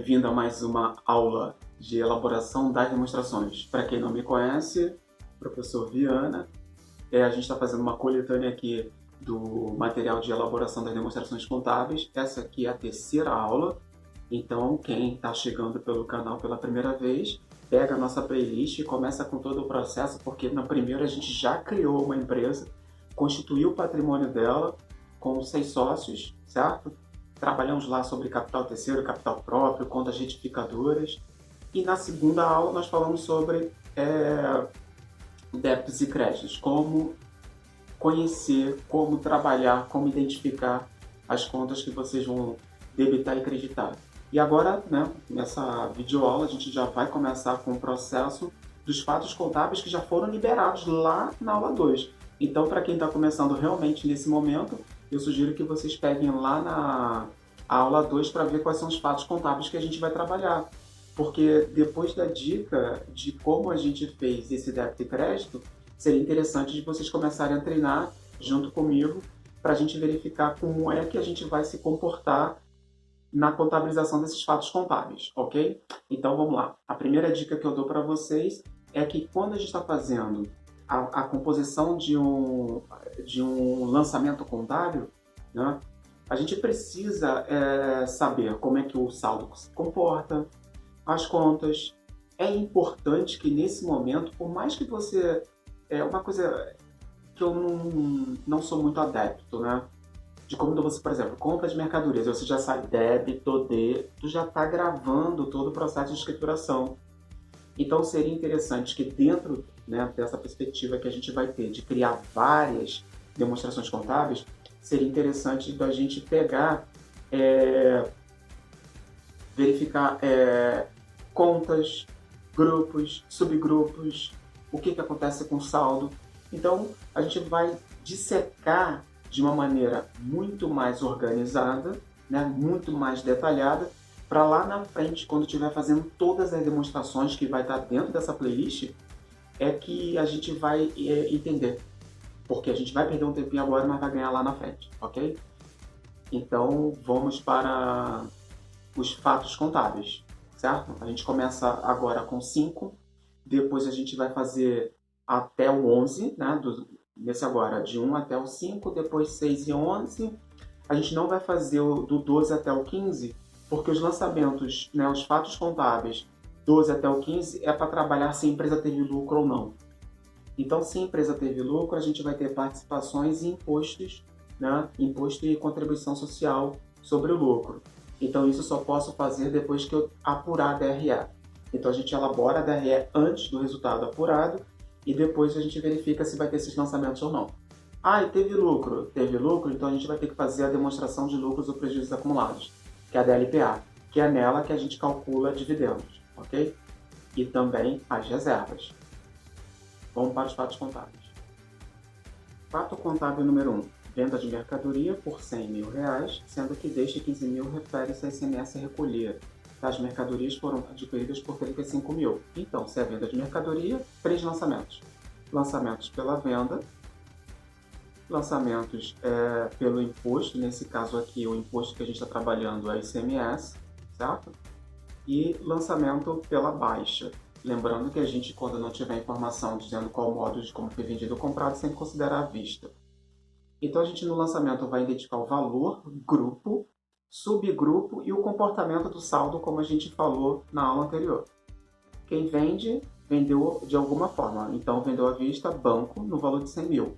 bem-vindo a mais uma aula de elaboração das demonstrações. Para quem não me conhece, professor Viana, a gente está fazendo uma coletânea aqui do material de elaboração das demonstrações contábeis. Essa aqui é a terceira aula, então quem está chegando pelo canal pela primeira vez, pega a nossa playlist e começa com todo o processo, porque na primeira a gente já criou uma empresa, constituiu o patrimônio dela com 6 sócios, certo? Trabalhamos lá sobre capital terceiro, capital próprio, contas retificadoras. E na segunda aula nós falamos sobre débitos e créditos, como conhecer, como trabalhar, como identificar as contas que vocês vão debitar e creditar. E agora, nessa videoaula, a gente já vai começar com o processo dos fatos contábeis que já foram liberados lá na aula 2. Então, para quem está começando realmente nesse momento, eu sugiro que vocês peguem lá na aula 2 para ver quais são os fatos contábeis que a gente vai trabalhar. Porque depois da dica de como a gente fez esse débito e crédito, seria interessante de vocês começarem a treinar junto comigo para a gente verificar como é que a gente vai se comportar na contabilização desses fatos contábeis, ok? Então vamos lá. A primeira dica que eu dou para vocês é que quando a gente está fazendo a composição de um lançamento contábil, né, a gente precisa saber como é que o saldo se comporta, as contas. É importante que nesse momento, por mais que você... uma coisa que eu não sou muito adepto, né? De como você, por exemplo, compra de mercadorias, você já sabe débito, tu já está gravando todo o processo de escrituração. Então seria interessante que dentro, né, dessa perspectiva que a gente vai ter de criar várias demonstrações contábeis, seria interessante da gente pegar, verificar contas, grupos, subgrupos, o que acontece com o saldo. Então a gente vai dissecar de uma maneira muito mais organizada, né, muito mais detalhada, para lá na frente, quando estiver fazendo todas as demonstrações que vai estar dentro dessa playlist, é que a gente vai entender. Porque a gente vai perder um tempinho agora, mas vai ganhar lá na frente, ok? Então, vamos para os fatos contábeis, certo? A gente começa agora com 5, depois a gente vai fazer até o 11, né? Nesse agora, de 1 até o 5, depois 6 e 11. A gente não vai fazer do 12 até o 15, porque os lançamentos, né, os fatos contábeis 12 até o 15 é para trabalhar se a empresa teve lucro ou não. Então, se a empresa teve lucro, a gente vai ter participações e impostos, né, imposto e contribuição social sobre o lucro. Então, isso eu só posso fazer depois que eu apurar a DRE. Então, a gente elabora a DRE antes do resultado apurado e depois a gente verifica se vai ter esses lançamentos ou não. Ah, e teve lucro? Teve lucro, então a gente vai ter que fazer a demonstração de lucros ou prejuízos acumulados, que é a DLPA, que é nela que a gente calcula dividendos, ok? E também as reservas. Vamos para os fatos contábeis. Fato contábil número 1. Venda de mercadoria por R$100 mil, sendo que deste 15 mil refere-se a ICMS a recolher. As mercadorias foram adquiridas por 35 mil. Então, se é venda de mercadoria, 3 lançamentos. Lançamentos pela venda, lançamentos pelo imposto, nesse caso aqui o imposto que a gente está trabalhando é ICMS, certo? E lançamento pela baixa. Lembrando que a gente, quando não tiver informação dizendo qual modo de como foi vendido ou comprado, sempre considera à vista. Então a gente no lançamento vai identificar o valor, grupo, subgrupo e o comportamento do saldo, como a gente falou na aula anterior. Quem vende, vendeu de alguma forma. Então vendeu à vista, banco, no valor de 100 mil.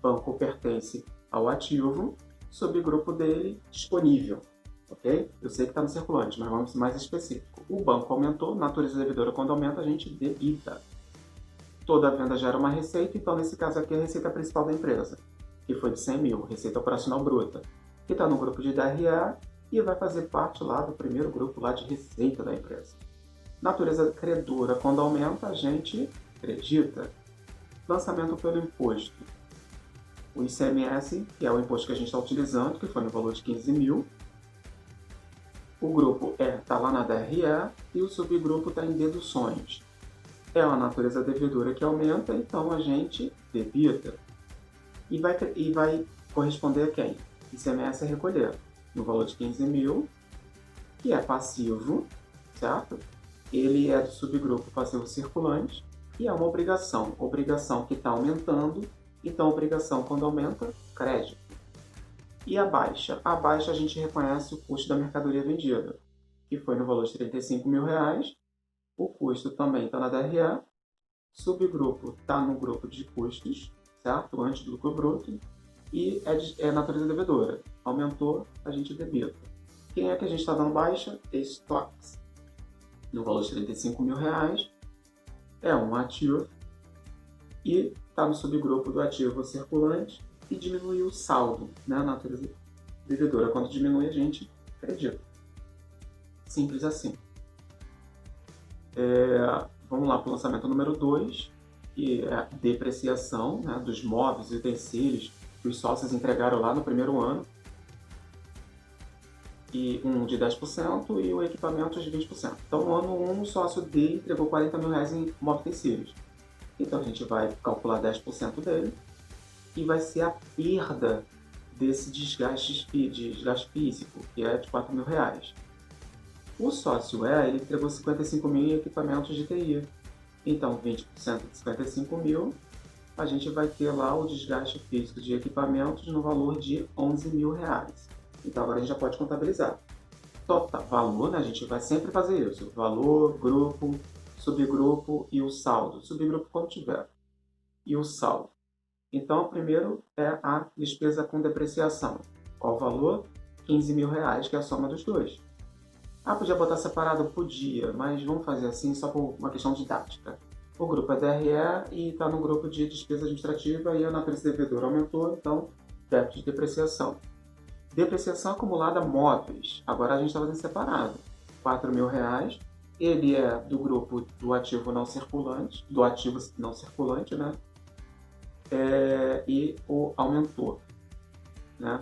Banco pertence ao ativo, subgrupo dele, disponível. Ok? Eu sei que está no circulante, mas vamos ser mais específico. O banco aumentou, natureza devedora, quando aumenta, a gente debita. Toda venda gera uma receita, então nesse caso aqui a receita principal da empresa, que foi de 100 mil, receita operacional bruta, que está no grupo de DRE e vai fazer parte lá do primeiro grupo lá de receita da empresa. Natureza credora, quando aumenta, a gente acredita. Lançamento pelo imposto. O ICMS, que é o imposto que a gente está utilizando, que foi no valor de 15 mil. O grupo está lá na DRE e o subgrupo está em deduções. É uma natureza devedora que aumenta, então a gente debita. E vai corresponder a quem? ICMS a recolher, no valor de 15 mil, que é passivo, certo? Ele é do subgrupo passivo circulante e é uma obrigação que está aumentando, então obrigação quando aumenta, crédito. E a baixa? A baixa a gente reconhece o custo da mercadoria vendida, que foi no valor de R$35.000, o custo também está na DRE, subgrupo está no grupo de custos, certo? Antes do lucro bruto, e é natureza devedora. Aumentou, a gente debita. Quem é que a gente está dando baixa? Estoques. No valor de R$35.000, é um ativo e está no subgrupo do ativo circulante e diminuiu o saldo, né? A natureza devedora. Quando diminui, a gente acredita. Simples assim. Vamos lá para o lançamento número 2, que é a depreciação, né, dos móveis e utensílios que os sócios entregaram lá no primeiro ano. E um de 10% e o equipamento de 20%. Então, no ano 1, o sócio dele entregou R$40.000 em móveis e utensílios. Então, a gente vai calcular 10% dele e vai ser a perda desse desgaste físico, que é de R$4.000. O sócio ele entregou 55.000 em equipamentos de TI. Então, 20% de 55.000, a gente vai ter lá o desgaste físico de equipamentos no valor de R$11.000. Então, agora a gente já pode contabilizar. Total valor, né? A gente vai sempre fazer isso. Valor, grupo, subgrupo e o saldo. Subgrupo quando tiver. E o saldo. Então, primeiro é a despesa com depreciação. Qual o valor? R$15.000, que é a soma dos dois. Podia botar separado? Podia, mas vamos fazer assim só por uma questão didática. O grupo é DRE e está no grupo de despesa administrativa e a natureza devedora aumentou, então débito de depreciação. Depreciação acumulada móveis. Agora a gente está fazendo separado. R$4.000. Ele é do grupo do ativo não circulante, né? E o aumentou, né?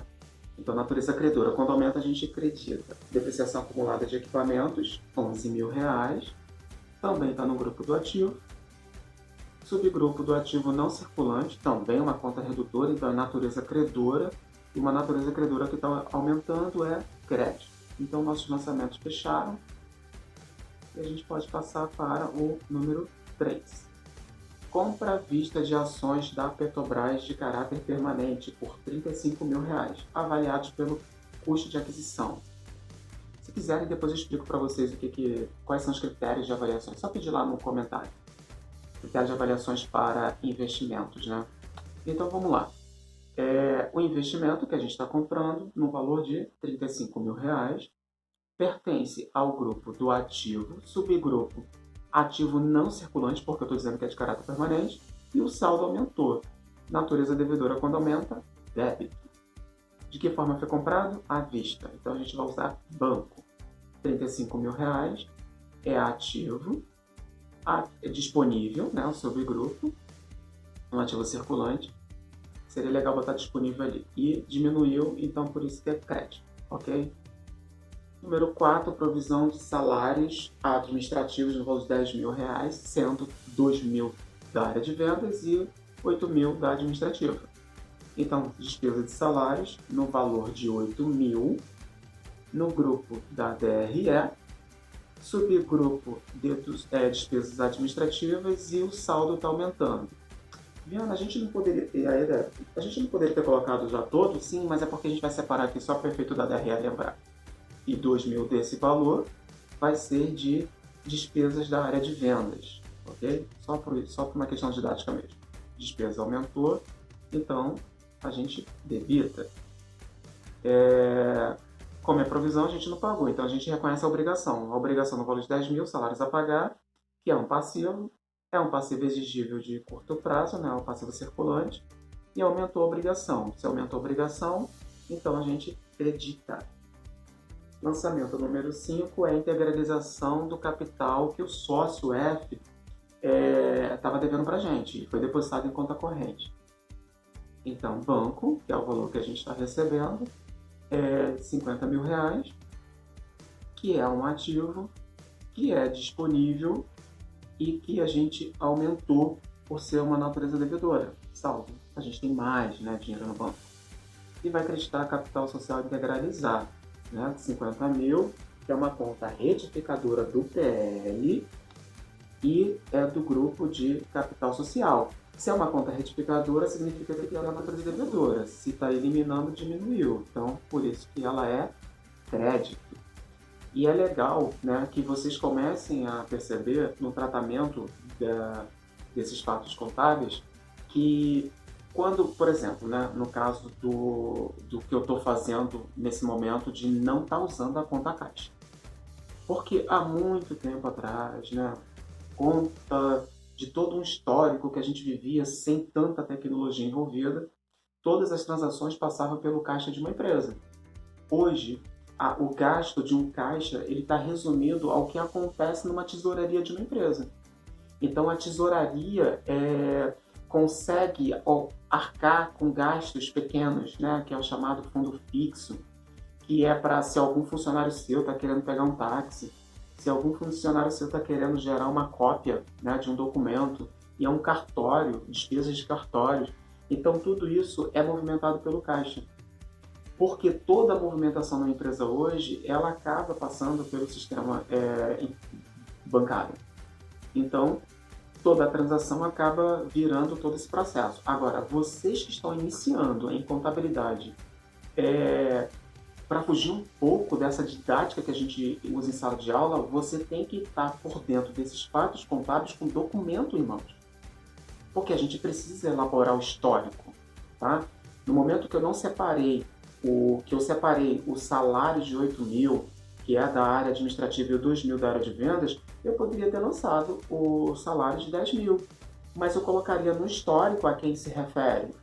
Então, natureza credora. Quando aumenta, a gente acredita. Depreciação acumulada de equipamentos, R$11.000. Também está no grupo do ativo. Subgrupo do ativo não circulante, também uma conta redutora, então é natureza credora. E uma natureza credora que está aumentando é crédito. Então, nossos lançamentos fecharam. E a gente pode passar para o número 3. Compra à vista de ações da Petrobras de caráter permanente por R$35.000, avaliados pelo custo de aquisição. Se quiserem, depois eu explico para vocês quais são os critérios de avaliação. É só pedir lá no comentário. Critérios de avaliações para investimentos, né? Então, vamos lá. O investimento que a gente está comprando, no valor de R$35.000, pertence ao grupo do ativo, subgrupo ativo não circulante, porque eu estou dizendo que é de caráter permanente, e o saldo aumentou. Natureza devedora, quando aumenta, débito. De que forma foi comprado? À vista. Então a gente vai usar banco. R$35.000 é ativo, é disponível, né, o subgrupo, um ativo circulante. Seria legal botar disponível ali. E diminuiu, então por isso que é crédito, ok? Número 4, provisão de salários administrativos no valor de R$10.000, sendo R$2.000 da área de vendas e R$8.000 da administrativa. Então, despesa de salários no valor de R$8.000 no grupo da DRE, subgrupo de despesas administrativas e o saldo está aumentando. Viana, a gente não poderia ter colocado já todos, sim, mas é porque a gente vai separar aqui só para o efeito da DRE lembrar. E R$2.000 desse valor vai ser de despesas da área de vendas, ok? Só por uma questão didática mesmo. Despesa aumentou, então a gente debita. Como é provisão, a gente não pagou, então a gente reconhece a obrigação. A obrigação no valor de R$10.000, salários a pagar, que é um passivo exigível de curto prazo, né? Um passivo circulante, e aumentou a obrigação. Se aumentou a obrigação, então a gente acredita. Lançamento número 5 é a integralização do capital que o sócio F estava devendo para a gente e foi depositado em conta corrente. Então, banco, que é o valor que a gente está recebendo, é R$50.000, que é um ativo que é disponível e que a gente aumentou por ser uma natureza devedora. Salvo, a gente tem mais, né, dinheiro no banco. E vai acreditar capital social integralizado, né, 50.000 que é uma conta retificadora do PL e é do grupo de capital social. Se é uma conta retificadora, significa que é uma conta devedora. Se está eliminando, diminuiu. Então, por isso que ela é crédito. E é legal, né, que vocês comecem a perceber no tratamento desses fatos contábeis que quando, por exemplo, né, no caso do que eu estou fazendo nesse momento de não estar usando a conta caixa. Porque há muito tempo atrás, né, conta de todo um histórico que a gente vivia sem tanta tecnologia envolvida, todas as transações passavam pelo caixa de uma empresa. Hoje, o gasto de um caixa está resumido ao que acontece numa tesouraria de uma empresa. Então, a tesouraria consegue arcar com gastos pequenos, né, que é o chamado fundo fixo, que é para se algum funcionário seu está querendo pegar um táxi, se algum funcionário seu está querendo gerar uma cópia, né, de um documento, e é um cartório, despesas de cartórios. Então, tudo isso é movimentado pelo caixa. Porque toda a movimentação na empresa hoje, ela acaba passando pelo sistema bancário. Então, toda a transação acaba virando todo esse processo. Agora, vocês que estão iniciando em contabilidade, para fugir um pouco dessa didática que a gente usa em sala de aula, você tem que estar por dentro desses fatos contábeis com documento em mãos. Porque a gente precisa elaborar o histórico. Tá? No momento que eu não separei, eu separei o salário de 8 mil, que é da área administrativa, e o 2 mil da área de vendas, eu poderia ter lançado o salário de 10 mil. Mas eu colocaria no histórico a quem se refere.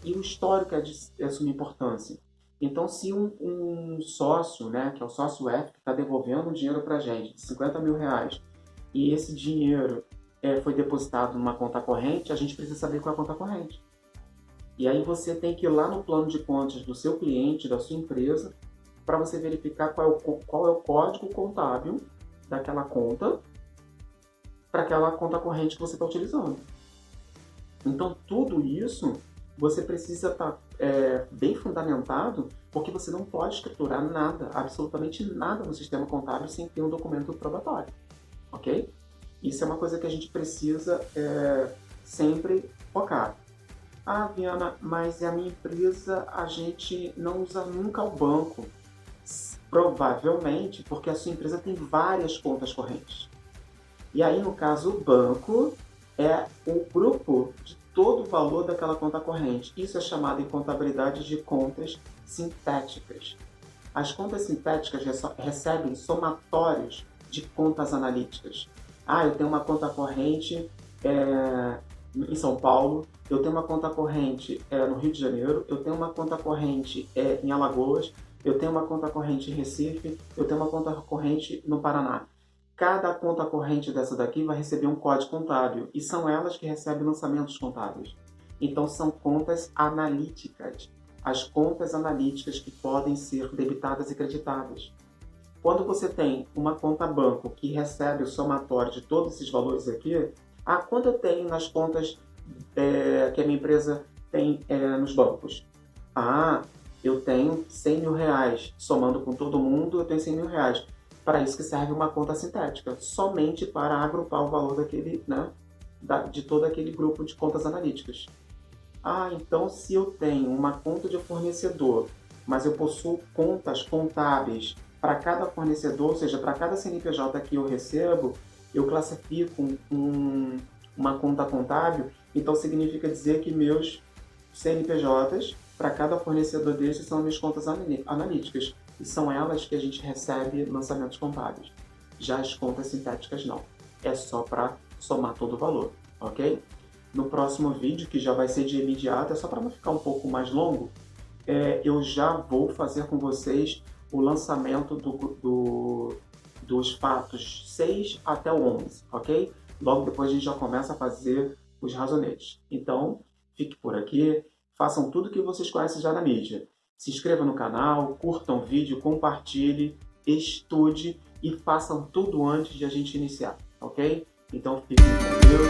E o histórico é de suma importância. Então, se um sócio, né, que é o sócio F, que está devolvendo um dinheiro para a gente, de 50 mil reais, e esse dinheiro foi depositado numa conta corrente, a gente precisa saber qual é a conta corrente. E aí você tem que ir lá no plano de contas do seu cliente, da sua empresa, para você verificar qual é o código contábil daquela conta para aquela conta corrente que você está utilizando. Então, tudo isso você precisa estar bem fundamentado, porque você não pode escriturar nada, absolutamente nada no sistema contábil sem ter um documento probatório, ok? Isso é uma coisa que a gente precisa sempre focar. Ah, Viana, mas a minha empresa a gente não usa nunca o banco. Provavelmente porque a sua empresa tem várias contas correntes. E aí, no caso, o banco é o grupo de todo o valor daquela conta corrente. Isso é chamado em contabilidade de contas sintéticas. As contas sintéticas recebem somatórios de contas analíticas. Ah, eu tenho uma conta corrente em São Paulo, eu tenho uma conta corrente no Rio de Janeiro, eu tenho uma conta corrente em Alagoas, eu tenho uma conta corrente em Recife, eu tenho uma conta corrente no Paraná. Cada conta corrente dessa daqui vai receber um código contábil e são elas que recebem lançamentos contábeis. Então são contas analíticas, as contas analíticas que podem ser debitadas e creditadas. Quando você tem uma conta banco que recebe o somatório de todos esses valores aqui, quanto eu tenho nas contas que a minha empresa tem nos bancos? Eu tenho 100 mil reais, somando com todo mundo eu tenho 100 mil reais. Para isso que serve uma conta sintética, somente para agrupar o valor daquele, né, de todo aquele grupo de contas analíticas. Então se eu tenho uma conta de fornecedor, mas eu possuo contas contábeis para cada fornecedor, ou seja, para cada CNPJ que eu recebo, eu classifico uma conta contábil, então significa dizer que meus CNPJs, para cada fornecedor desses, são minhas contas analíticas. E são elas que a gente recebe lançamentos contábeis. Já as contas sintéticas não. É só para somar todo o valor, ok? No próximo vídeo, que já vai ser de imediato, é só para não ficar um pouco mais longo, eu já vou fazer com vocês o lançamento dos fatos 6 até o 11, ok? Logo depois a gente já começa a fazer os razonetes. Então, fique por aqui, façam tudo que vocês conhecem já na mídia. Se inscreva no canal, curtam o vídeo, compartilhe, estude e façam tudo antes de a gente iniciar, ok? Então fiquem com Deus.